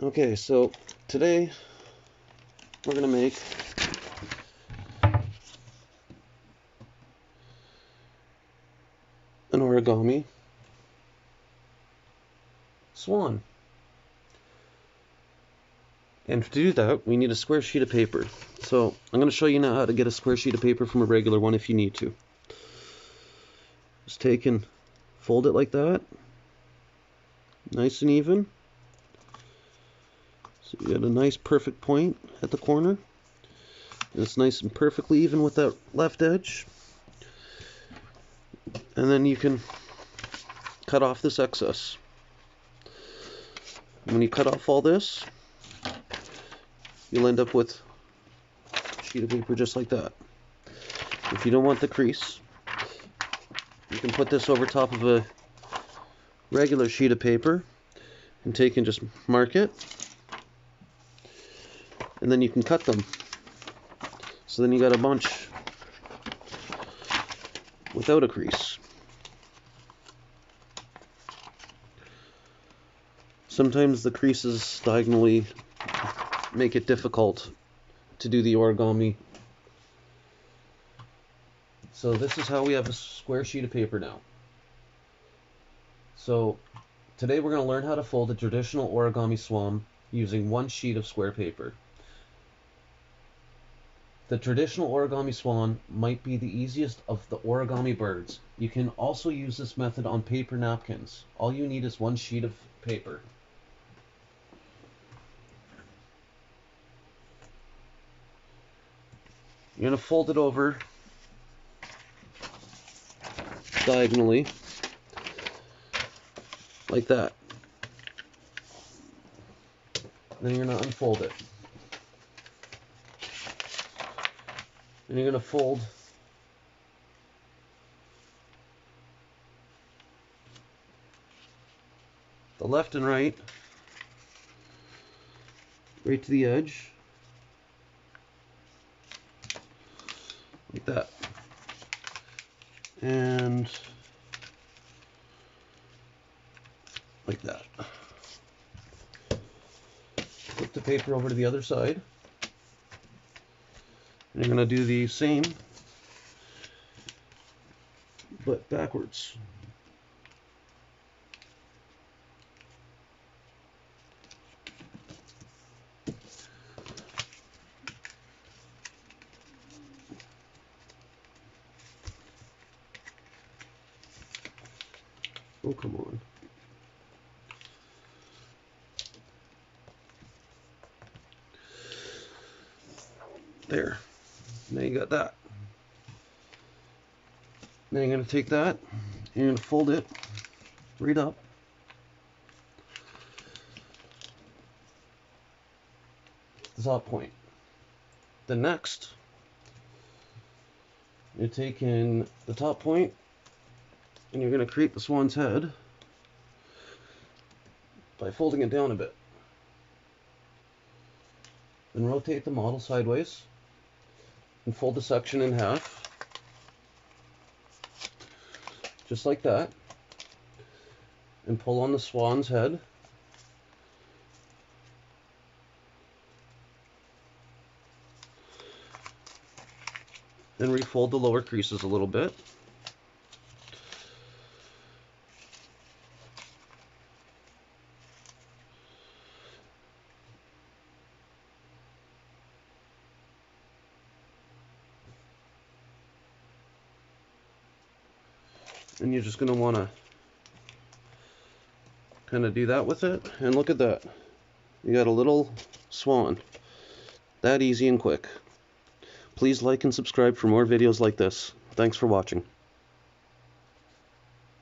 Okay, so today we're going to make an origami swan. And to do that, we need a square sheet of paper. So I'm going to show you now how to get a square sheet of paper from a regular one if you need to. Just take and fold it like that, nice and even. So you got a nice perfect point at the corner. And it's nice and perfectly even with that left edge. And then you can cut off this excess. And when you cut off all this, you'll end up with a sheet of paper just like that. If you don't want the crease, you can put this over top of a regular sheet of paper and take and just mark it. And then you can cut them. So then you got a bunch without a crease. Sometimes the creases diagonally make it difficult to do the origami. So this is how we have a square sheet of paper now. So today we're going to learn how to fold a traditional origami swan using one sheet of square paper. The traditional origami swan might be the easiest of the origami birds. You can also use this method on paper napkins. All you need is one sheet of paper. You're going to fold it over diagonally like that. Then you're going to unfold it. And you're going to fold the left and right to the edge like that. And like that. Flip the paper over to the other side. And you're going to do the same, but backwards. Oh, come on. There. Now you got that. Now you're going to take that and you're going to fold it right up. The top point. Then next, you're taking the top point and you're going to create the swan's head by folding it down a bit. Then rotate the model sideways and fold the section in half, just like that, and pull on the swan's head. Then refold the lower creases a little bit. And you're just going to want to kind of do that with it. And look at that. You got a little swan. That easy and quick. Please like and subscribe for more videos like this. Thanks for watching.